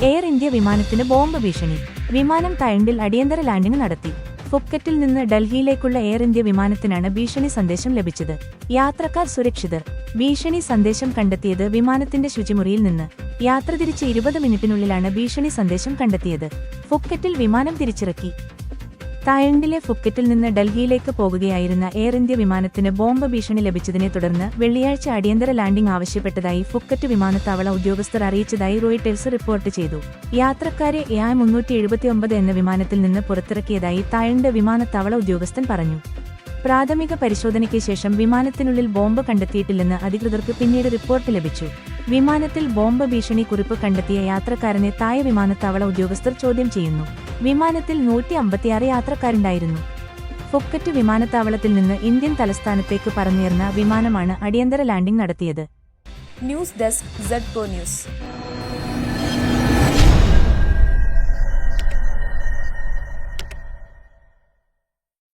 Air India വിമാനത്തിന് bomb ഭീഷണി. വിമാനം തായ്ലൻഡിൽ അടിയന്തര ലാൻഡിംഗ് നടത്തി. ഫുക്കറ്റിൽ നിന്ന് ഡൽഹിയിലേക്കുള്ള എയർ ഇന്ത്യ വിമാനത്തിനാണ് ഭീഷണി സന്ദേശം ലഭിച്ചത്. യാത്രക്കാർ സുരക്ഷിതർ. ഭീഷണി സന്ദേശം കണ്ടെത്തിയത് വിമാനത്തിന്റെ ശുചിമുറിയിൽ നിന്ന്. യാത്ര തിരിച്ച് 20 മിനിറ്റിനുള്ളിലാണ് ഭീഷണി സന്ദേശം കണ്ടെത്തിയത്. ഫുക്കറ്റിൽ വിമാനം തിരിച്ചിറക്കി. തായ്ലൻഡിലെ ഫുക്കറ്റിൽ നിന്ന് ഡൽഹിയിലേക്ക് പോകുകയായിരുന്ന എയർ ഇന്ത്യ വിമാനത്തിന് ബോംബ് ഭീഷണി ലഭിച്ചതിനെ തുടർന്ന് വെള്ളിയാഴ്ച അടിയന്തര ലാൻഡിംഗ് ആവശ്യപ്പെട്ടതായി ഫുക്കറ്റ് വിമാനത്താവള ഉദ്യോഗസ്ഥർ അറിയിച്ചതായി റോയിട്ടേഴ്സ് റിപ്പോർട്ട് ചെയ്തു. യാത്രക്കാരെ AI-379 എന്ന വിമാനത്തിൽ നിന്ന് പുറത്തിറക്കിയതായി തായ്ലൻഡ് വിമാനത്താവള ഉദ്യോഗസ്ഥൻ പറഞ്ഞു. പ്രാഥമിക പരിശോധനയ്ക്ക് ശേഷം വിമാനത്തിനുള്ളിൽ ബോംബ് കണ്ടെത്തിയിട്ടില്ലെന്ന് അധികൃതർക്ക് പിന്നീട് റിപ്പോർട്ട് ലഭിച്ചു. വിമാനത്തിൽ ബോംബ് ഭീഷണി കുറിപ്പ് കണ്ടെത്തിയ യാത്രക്കാരനെ തായ് വിമാനത്താവള ഉദ്യോഗസ്ഥർ ചോദ്യം ചെയ്യുന്നു. വിമാനത്തിൽ 156 യാത്രക്കാരുണ്ടായിരുന്നു. ഫുക്കറ്റ് വിമാനത്താവളത്തിൽ നിന്ന് ഇന്ത്യൻ തലസ്ഥാനത്തേക്ക് പറന്നുയർന്ന വിമാനമാണ് അടിയന്തര ലാൻഡിംഗ് നടത്തിയത്. News desk ZPO news.